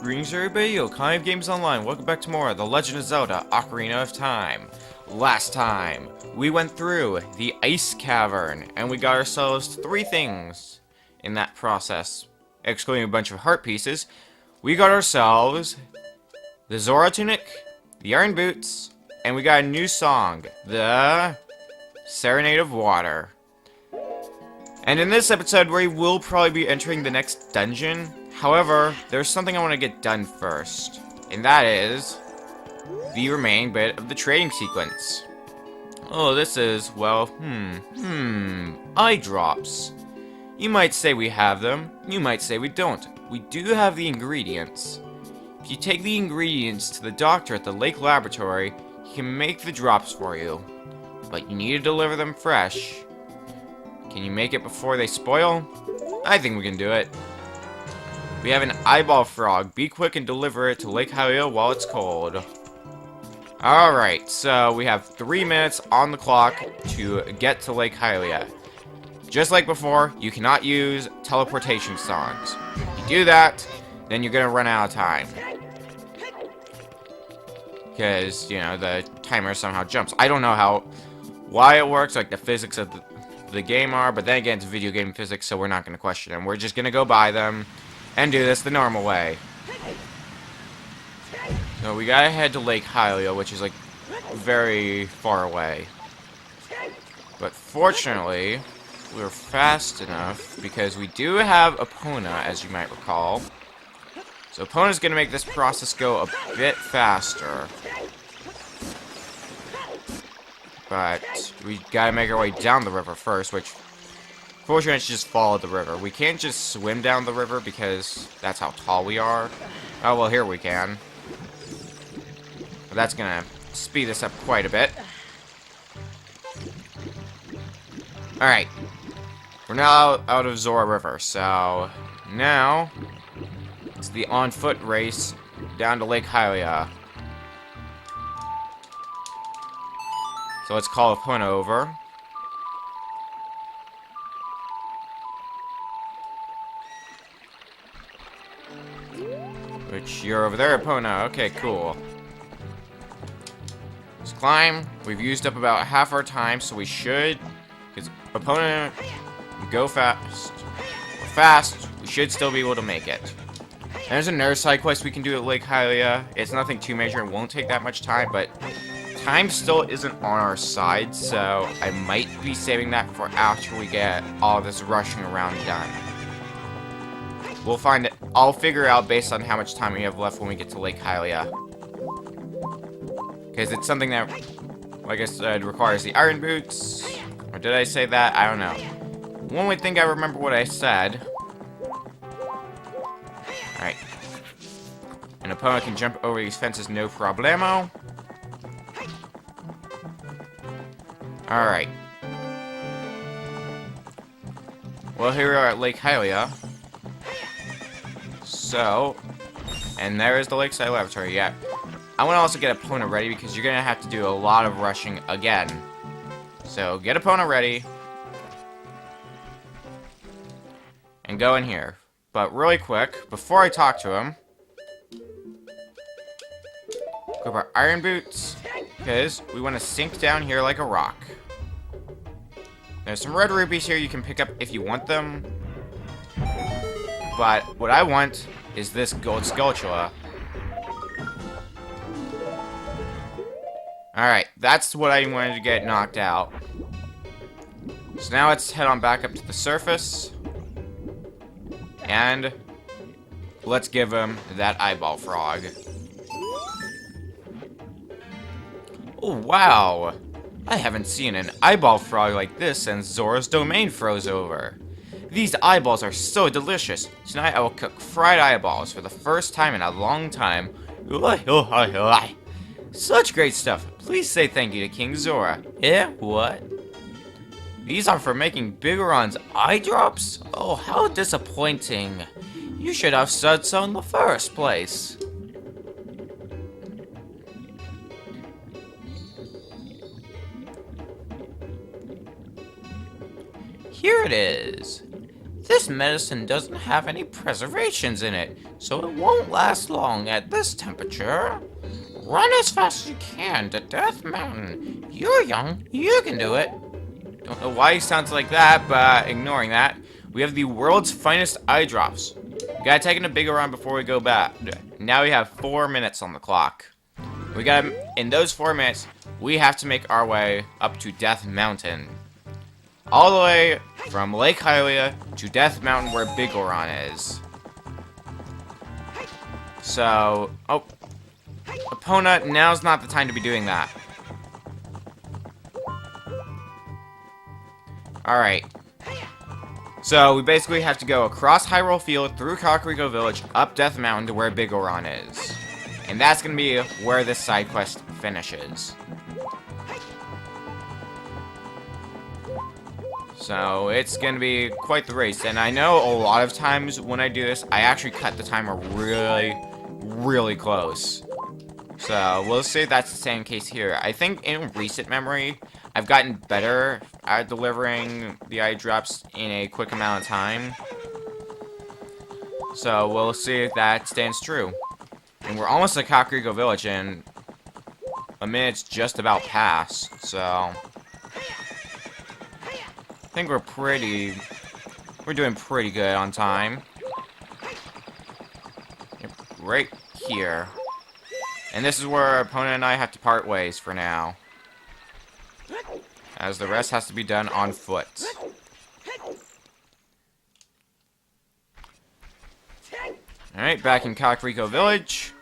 Greetings everybody, Ocarina Games Online. Welcome back to more of The Legend of Zelda, Ocarina of Time. Last time, we went through the Ice Cavern, and we got ourselves 3 things in that process. Excluding a bunch of heart pieces, we got ourselves the Zora Tunic, the Iron Boots, and we got a new song, the Serenade of Water. And in this episode, we will probably be entering the next dungeon. However, there's something I want to get done first, and that is the remaining bit of the trading sequence. Oh, this is, well, eye drops. You might say we have them, you might say we don't. We do have the ingredients. If you take the ingredients to the doctor at the lake laboratory, he can make the drops for you. But you need to deliver them fresh. Can you make it before they spoil? I think we can do it. We have an eyeball frog. Be quick and deliver it to Lake Hylia while it's cold. Alright, so we have 3 minutes on the clock to get to Lake Hylia. Just like before, you cannot use teleportation songs. If you do that, then you're gonna run out of time. Because, you know, the timer somehow jumps. I don't know why it works, like the physics of the game are, but then again, it's video game physics, so we're not gonna question them. We're just gonna go by them and do this the normal way. So we gotta head to Lake Hylia, which is like very far away. But fortunately, we're fast enough because we do have Epona, as you might recall. So Epona's gonna make this process go a bit faster. But we gotta make our way down the river first, which fortunately, it's just follow the river. We can't just swim down the river because that's how tall we are. Oh, well, here we can. But that's gonna speed us up quite a bit. Alright. We're now out of Zora River, so now it's the on-foot race down to Lake Hylia. So let's call Epona over. Which, you're over there, Epona. Okay, cool. Let's climb. We've used up about half our time, so we should... Because Epona go fast. We're fast. We should still be able to make it. And there's another side quest we can do at Lake Hylia. It's nothing too major. It won't take that much time, but time still isn't on our side, so I might be saving that for after we get all this rushing around done. We'll find it. I'll figure out based on how much time we have left when we get to Lake Hylia. Because it's something that, like I said, requires the Iron Boots. Or did I say that? I don't know. One would think I remember what I said. Alright. And Epona can jump over these fences no problemo. Alright. Well, here we are at Lake Hylia. So, and there is the Lakeside Laboratory, yeah. I want to also get Epona ready because you're going to have to do a lot of rushing again. So, get Epona ready. And go in here. But really quick, before I talk to him, grab our Iron Boots, because we want to sink down here like a rock. There's some red rubies here you can pick up if you want them. But what I want is this gold Skulltula. Alright, that's what I wanted to get knocked out. So now let's head on back up to the surface. And let's give him that eyeball frog. Oh, wow. I haven't seen an eyeball frog like this since Zora's domain froze over. These eyeballs are so delicious. Tonight I will cook fried eyeballs for the first time in a long time. Such great stuff. Please say thank you to King Zora. Eh? What? These are for making Bigoron's eye drops? Oh, how disappointing. You should have said so in the first place. Here it is. This medicine doesn't have any preservations in it, so it won't last long at this temperature. Run as fast as you can to Death Mountain. You're young, you can do it. Don't know why he sounds like that, but ignoring that, we have the world's finest eye drops. We gotta take in a bigger run before we go back. Now we have 4 minutes on the clock. In those 4 minutes, we have to make our way up to Death Mountain. All the way from Lake Hylia to Death Mountain where Big Goron is. So, Epona, now's not the time to be doing that. Alright. So, we basically have to go across Hyrule Field, through Kakariko Village, up Death Mountain to where Big Goron is. And that's gonna be where this side quest finishes. So, it's gonna be quite the race. And I know a lot of times when I do this, I actually cut the timer really close. So, we'll see if that's the same case here. I think in recent memory, I've gotten better at delivering the eye drops in a quick amount of time. So, we'll see if that stands true. And we're almost at Kakariko Village, and a minute's just about past, so I think we're doing pretty good on time. Yep, right here. And this is where our opponent and I have to part ways for now, as the rest has to be done on foot. Alright, back in Kakariko Village.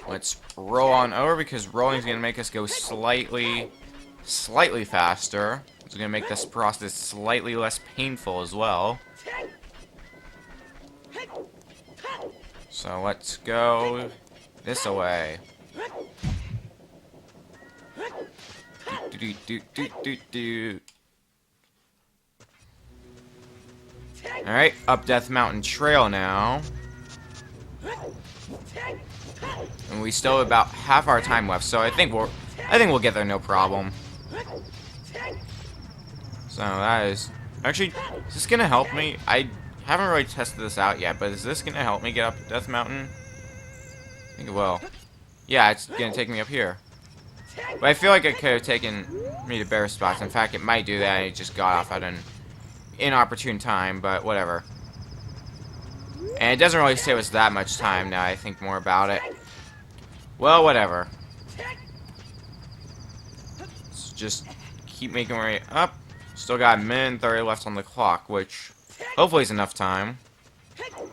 Let's roll on over, because rolling is going to make us go slightly faster. It's going to make this process slightly less painful as well. So let's go this way. Alright, up Death Mountain Trail now. And we still have about half our time left, so I think we'll get there no problem. So that is actually, is this gonna help me? I haven't really tested this out yet, but is this gonna help me get up Death Mountain? I think it will. Yeah, it's gonna take me up here. But I feel like it could have taken me to better spots. In fact, it might do that, and it just got off at an inopportune time, but whatever. And it doesn't really save us that much time now I think more about it. Well, whatever. Let's just keep making our way up. Still got a minute and 30 left on the clock, which hopefully is enough time.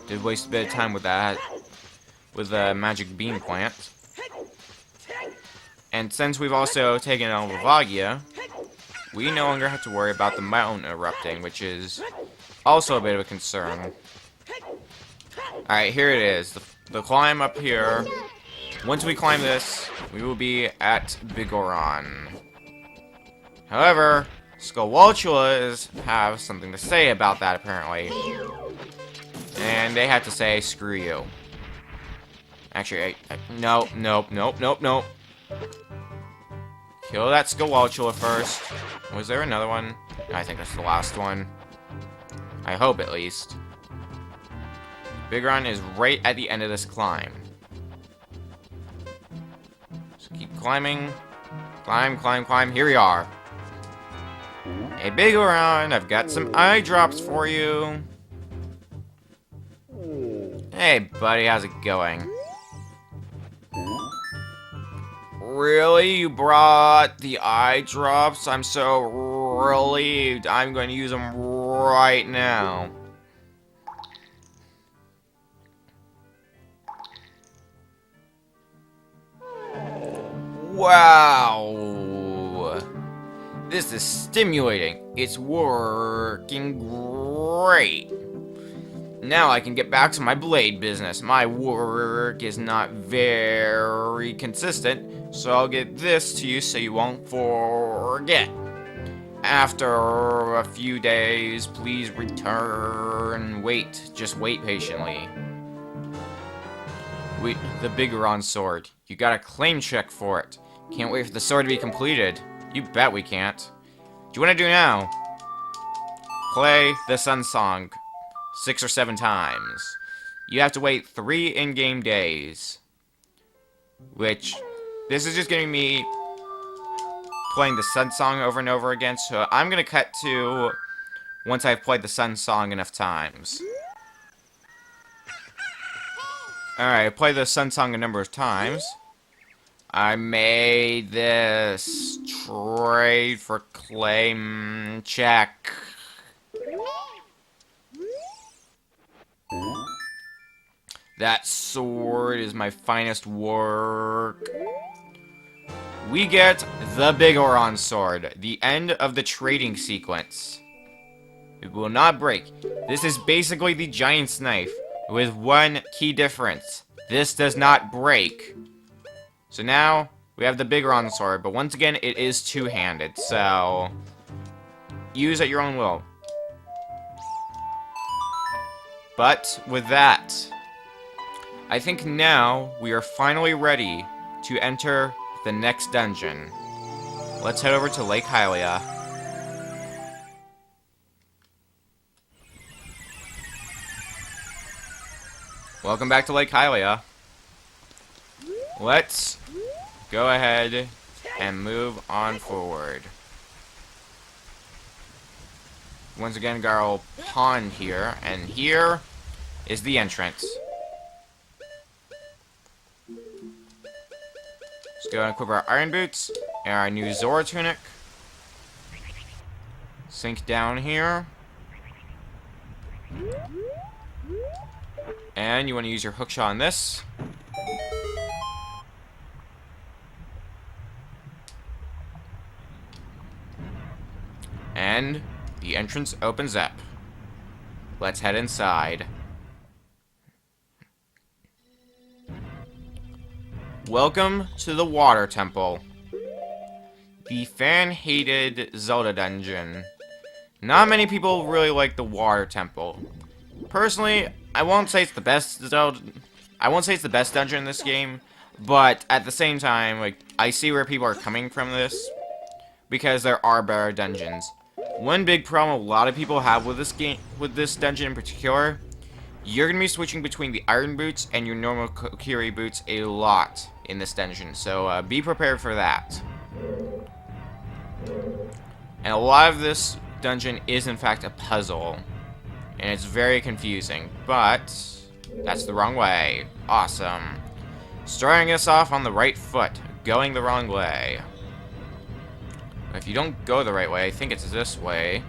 Did waste a bit of time with that, with the magic beam plant. And since we've also taken out Livagia, we no longer have to worry about the mountain erupting, which is also a bit of a concern. Alright, here it is. The climb up here. Once we climb this, we will be at Big Goron. However, Skullwalchulas have something to say about that, apparently. And they have to say, screw you. Actually, no. Kill that Skullwalchula first. Was there another one? I think that's the last one. I hope, at least. Big Goron is right at the end of this climb. So keep climbing. Climb. Here we are. Hey, Big Goron, I've got some eye drops for you. Hey, buddy, how's it going? Really? You brought the eye drops? I'm so relieved. I'm going to use them right now. Wow. This is stimulating. It's working great. Now I can get back to my blade business. My work is not very consistent, so I'll get this to you so you won't forget. After a few days, please return. Wait, just wait patiently. Wait, the Big Goron sword. You got a claim check for it. Can't wait for the sword to be completed. You bet we can't. What do you want to do now? play the Sun Song 6 or 7 times. You have to wait 3 in-game days. Which, this is just giving me playing the Sun Song over and over again, so I'm gonna cut to once I've played the Sun Song enough times. Alright, I played the Sun Song a number of times. I made this trade for claim check. That sword is my finest work. We get the Big Oron sword, the end of the trading sequence. It will not break. This is basically the Giant's knife, with one key difference. This does not break. So now, we have the Big Oron sword, but once again, it is two-handed, so use at your own will. But with that, I think now we are finally ready to enter the next dungeon. Let's head over to Lake Hylia. Welcome back to Lake Hylia. Let's go ahead and move on forward. Once again, got our pond here, and here is the entrance. Let's go and equip our iron boots and our new Zora tunic. Sink down here. And you want to use your hookshot on this. And the entrance opens up. Let's head inside. Welcome to the Water Temple. The fan-hated Zelda dungeon. Not many people really like the Water Temple. Personally, I won't say it's the best Zelda. I won't say it's the best dungeon in this game, but at the same time, like, I see where people are coming from this, because there are better dungeons. One big problem a lot of people have with this game, with this dungeon in particular, you're gonna be switching between the iron boots and your normal Kokiri boots a lot in this dungeon, so be prepared for that. And a lot of this dungeon is in fact a puzzle, and it's very confusing, but that's the wrong way. Awesome. Starting us off on the right foot, going the wrong way. If you don't go the right way, I think it's this way.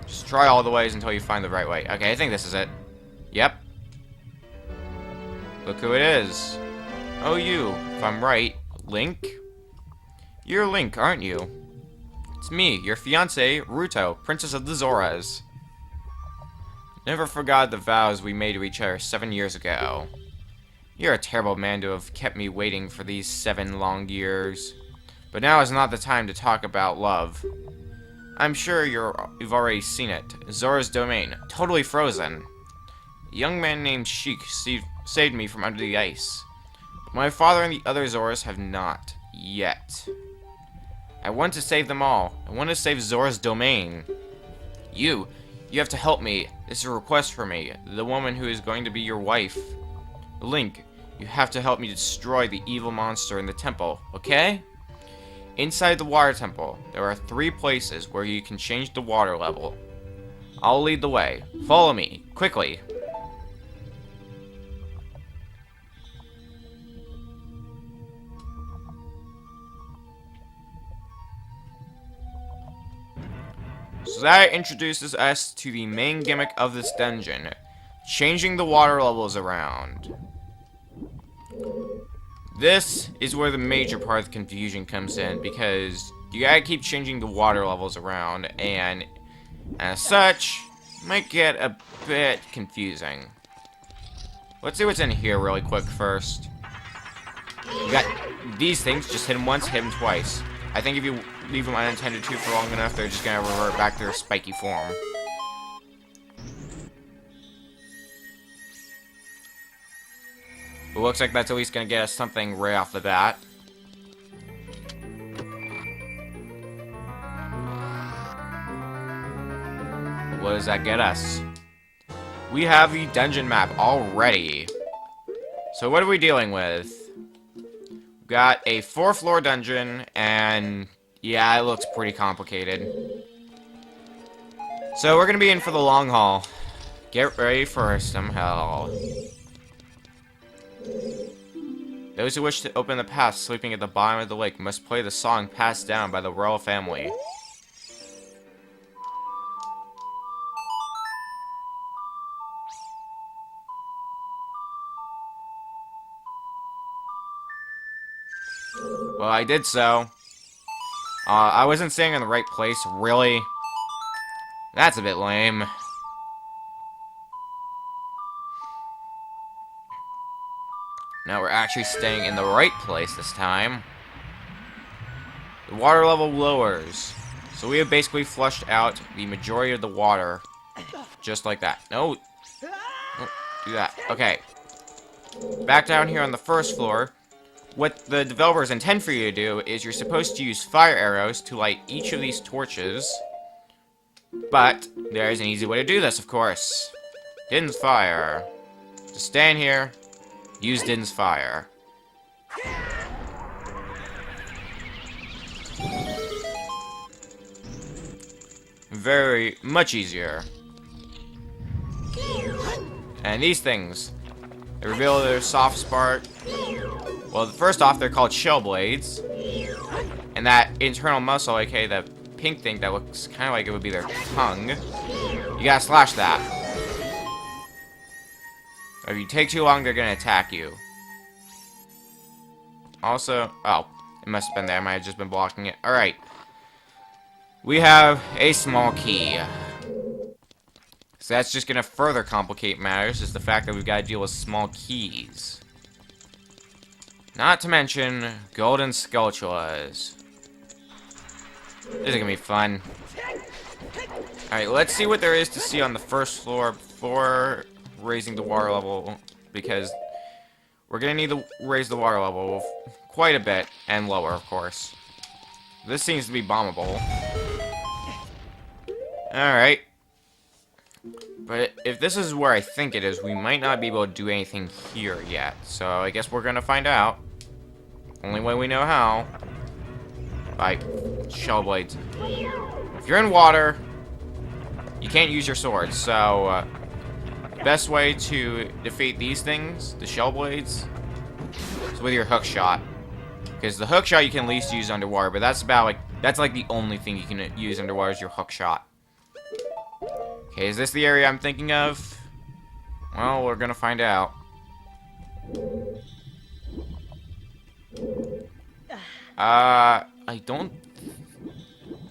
Just try all the ways until you find the right way. Okay, I think this is it. Yep. Look who it is. Oh, you. If I'm right, Link? You're Link, aren't you? It's me, your fiancée, Ruto, Princess of the Zoras. Never forgot the vows we made to each other 7 years ago. You're a terrible man to have kept me waiting for these 7 long years. But now is not the time to talk about love. I'm sure you've already seen it. Zora's domain, totally frozen. A young man named Sheik saved me from under the ice. But my father and the other Zoras have not, yet. I want to save them all. I want to save Zora's domain. You have to help me. This is a request for me, the woman who is going to be your wife. Link, you have to help me destroy the evil monster in the temple, okay? Inside the water temple, there are 3 places where you can change the water level. I'll lead the way. Follow me, quickly. So that introduces us to the main gimmick of this dungeon, changing the water levels around. This is where the major part of the confusion comes in, because you gotta keep changing the water levels around, and as such, might get a bit confusing. Let's see what's in here really quick first. You got these things, just hit them once, hit them twice. I think if you leave them unattended to for long enough, they're just gonna revert back to their spiky form. It looks like that's at least gonna get us something right off the bat. that get us? We have the dungeon map already. So what are we dealing with? We've got a 4-floor dungeon, and yeah, it looks pretty complicated. So we're gonna be in for the long haul. Get ready for some hell. Those who wish to open the path sleeping at the bottom of the lake must play the song passed down by the royal family. Well, I did so. I wasn't staying in the right place, really? That's a bit lame. Now we're actually staying in the right place this time. The water level lowers. So we have basically flushed out the majority of the water. Just like that. No. Don't do that. Okay. Back down here on the first floor. What the developers intend for you to do is you're supposed to use fire arrows to light each of these torches. But there's an easy way to do this, of course. Din's fire. Just stand here, use Din's fire. Very much easier. And these things, they reveal their soft spark. Well, first off, they're called shell blades. And that internal muscle, aka the pink thing that looks kind of like it would be their tongue, you gotta slash that. If you take too long, they're gonna attack you. Also, oh, it must have been there. I might have just been blocking it. Alright. We have a small key. So that's just gonna further complicate matters, is the fact that we've got to deal with small keys. Not to mention golden sculptulas. This is gonna be fun. Alright, let's see what there is to see on the first floor before raising the water level, because we're gonna need to raise the water level quite a bit, and lower, of course. This seems to be bombable. Alright. But if this is where I think it is, we might not be able to do anything here yet. So I guess we're gonna find out. Only way we know how. By shell blades. If you're in water, you can't use your sword. So the best way to defeat these things, the shell blades, is with your hook shot. Because the hook shot you can at least use underwater, but that's like the only thing you can use underwater is your hook shot. Okay, is this the area I'm thinking of? Well, we're gonna find out. I don't...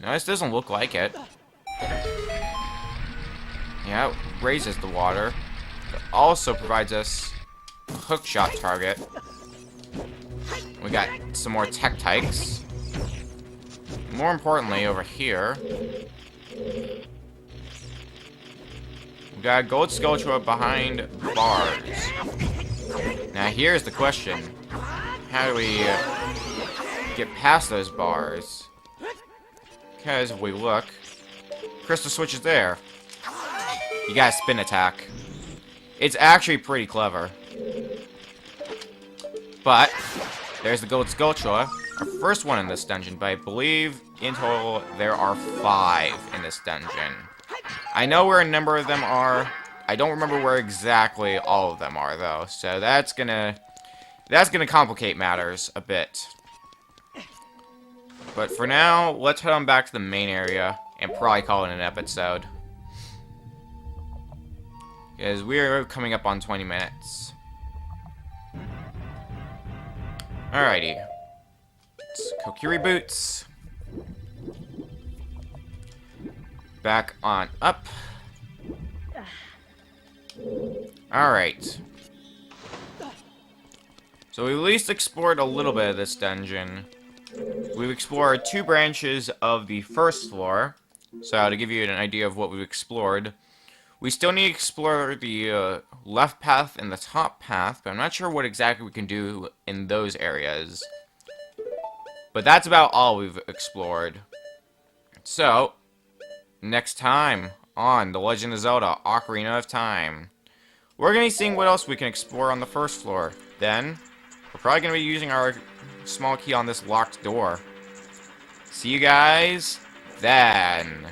No, this doesn't look like it. Yeah, it raises the water. It also provides us a hook shot target. We got some more Tektites. More importantly, over here, we got a gold sculpture behind bars. Now here's the question. How do we get past those bars? Because if we look, crystal switch is there. You got a spin attack. It's actually pretty clever. But there's the gold sculpture, our first one in this dungeon, but I believe in total there are 5 in this dungeon. I know where a number of them are. I don't remember where exactly all of them are though, so that's gonna complicate matters a bit. But for now, let's head on back to the main area and probably call it an episode. Because we're coming up on 20 minutes. Alrighty. It's Kokiri Boots. Back on up. Alright. So we at least explored a little bit of this dungeon. We've explored 2 branches of the first floor. So to give you an idea of what we've explored, we still need to explore the left path and the top path, but I'm not sure what exactly we can do in those areas. But that's about all we've explored. So, next time on The Legend of Zelda Ocarina of Time. We're going to be seeing what else we can explore on the first floor. Then, we're probably going to be using our small key on this locked door. See you guys then.